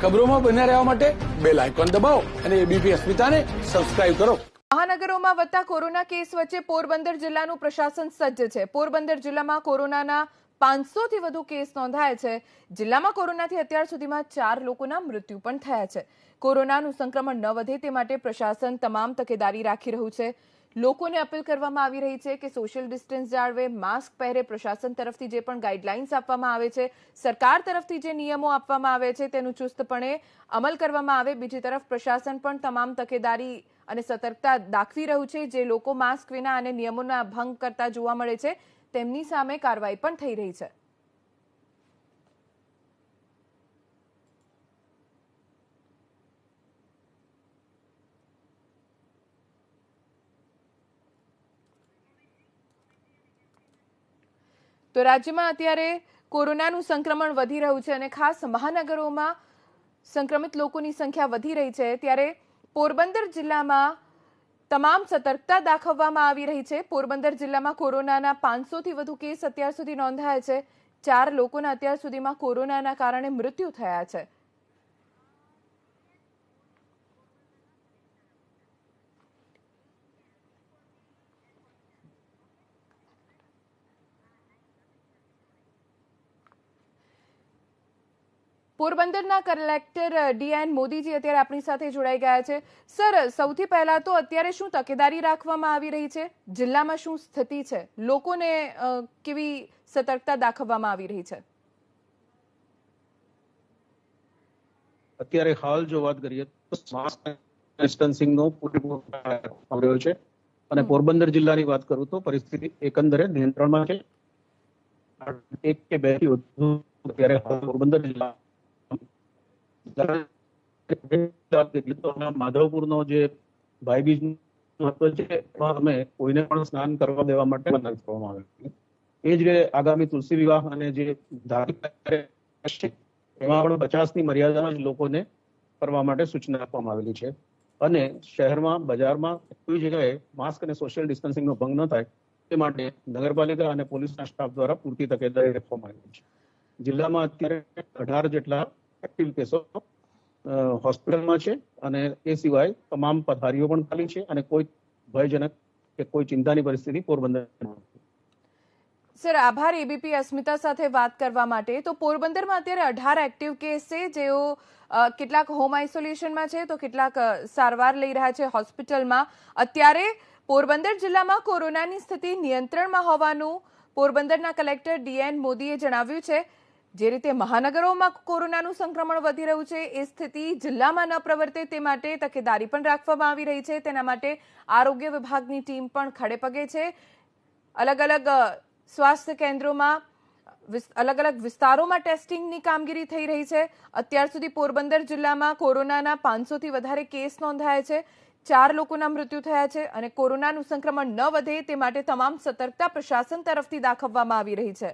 ખબરોમાં બન્યા રહેવા માટે બેલ આઇકોન દબાવો અને એબીપી અસ્મિતાને સબસ્ક્રાઇબ કરો। મહાનગરોમાં વધતા કોરોના કેસ વચ્ચે પોરબંદર જિલ્લાનું પ્રશાસન સજ્જ છે। પોરબંદર જિલ્લામાં કોરોનાના 500 થી વધુ કેસ નોંધાયા છે। જિલ્લામાં કોરોનાથી અત્યાર સુધીમાં 4 લોકોના મૃત્યુ પણ થયા છે। કોરોનાનું સંક્રમણ ન વધે તે માટે પ્રશાસન તમામ તકેદારી રાખી રહ્યું છે। લોકોને અપીલ કરવામાં આવી રહી છે કે સોશિયલ ડિસ્ટન્સ જાળવે, માસ્ક પહેરે। પ્રશાસન તરફથી જે પણ ગાઈડલાઇન્સ આપવામાં આવે છે, સરકાર તરફથી જે નિયમો આપવામાં આવે છે તેનું ચુસ્તપણે અમલ કરવામાં આવે। બીજી તરફ પ્રશાસન પણ તમામ તકેદારી અને સતર્કતા દાખવી રહ્યું છે। જે લોકો માસ્ક વિના અને નિયમોના ભંગ કરતા જોવા મળે છે તેમની સામે કાર્યવાહી પણ થઈ રહી છે। તો રાજ્યમાં અત્યારે કોરોનાનું સંક્રમણ વધી રહ્યું છે અને ખાસ મહાનગરોમાં સંક્રમિત લોકોની સંખ્યા વધી રહી છે। ત્યારે પોરબંદર જિલ્લામાં તમામ સતર્કતા દાખવવામાં આવી રહી છે। પોરબંદર જિલ્લામાં કોરોનાના 500 થી વધુ કેસ અત્યાર સુધી નોંધાયા છે। 4 લોકોના અત્યાર સુધીમાં કોરોનાના કારણે મૃત્યુ થયા છે। પોરબંદરના કલેક્ટર ડીએન મોદીજી અત્યારે આપણી સાથે જોડાઈ ગયા છે। સર, સૌથી પહેલા તો અત્યારે શું તકેદારી રાખવામાં આવી રહી છે? જિલ્લામાં શું સ્થિતિ છે? લોકોને કેવી સતર્કતા દાખવવામાં આવી રહી છે? અત્યારે હાલ જો વાત કરીએ તો માસ્ક ડિસ્ટન્સિંગનો પૂરેપૂરો આવ્યો છે અને પોરબંદર જિલ્લાની વાત કરું તો પરિસ્થિતિ એકંદરે નિયંત્રણમાં છે। 1 કે 2 થી વધુ અત્યારે પોરબંદર જિલ્લા માધવપુરનો જે ભાઈબીજ છે એમાં અમે કોઈને પણ સ્નાન કરવા દેવા માટે મનાઈ કરવામાં આવે છે। એ જ રીતે આગામી તુલસી વિવાહ અને જે ધાર્મિક છે એમાં પણ 50ની મર્યાદામાં જ લોકોને કરવા માટે સૂચના આપવામાં આવેલી છે અને શહેરમાં, બજારમાં કોઈ જગ્યાએ માસ્ક અને સોશિયલ ડિસ્ટન્સિંગનો ભંગ ન થાય તે માટે નગરપાલિકા અને પોલીસના સ્ટાફ દ્વારા પૂરતી તકેદારી રાખવામાં આવી છે। જિલ્લામાં અત્યારે 18 જેટલા એક્ટિવ કેસો હોસ્પિટલમાં છે અને એ સિવાય તમામ પથારીઓ પણ ખાલી છે અને કોઈ ભયજનક કે કોઈ ચિંતાની પરિસ્થિતિ પોરબંદરમાં નથી। સર, આભાર એબીપી અસ્મિતા સાથે વાત કરવા માટે। તો પોરબંદરમાં અત્યારે 18 એક્ટિવ કેસ છે, જેઓ કેટલાક હોમ આઇસોલેશનમાં છે તો કેટલાક સારવાર લઈ રહ્યા છે હોસ્પિટલમાં। અત્યારે પોરબંદર જિલ્લામાં કોરોનાની સ્થિતિ નિયંત્રણમાં હોવાનું પોરબંદરના કલેક્ટર ડીએન મોદીએ જણાવ્યું છે। જે રીતે મહાનગરોમાં કોરોનાનું સંક્રમણ વધી રહ્યું છે એ સ્થિતિ જિલ્લામાં ન પ્રવર્તે તે માટે તકેદારી પણ રાખવામાં આવી રહી છે। તેના માટે આરોગ્ય વિભાગની ટીમ પણ ખડેપગે છે। અલગ અલગ સ્વાસ્થ્ય કેન્દ્રોમાં, અલગ અલગ વિસ્તારોમાં ટેસ્ટિંગની કામગીરી થઈ રહી છે। અત્યાર સુધી પોરબંદર જિલ્લામાં કોરોનાના 500 થી વધારે કેસ નોંધાયા છે। 4 લોકોના મૃત્યુ થયા છે અને કોરોનાનું સંક્રમણ ન વધે તે માટે તમામ સતર્કતા પ્રશાસન તરફથી દાખવવામાં આવી રહી છે।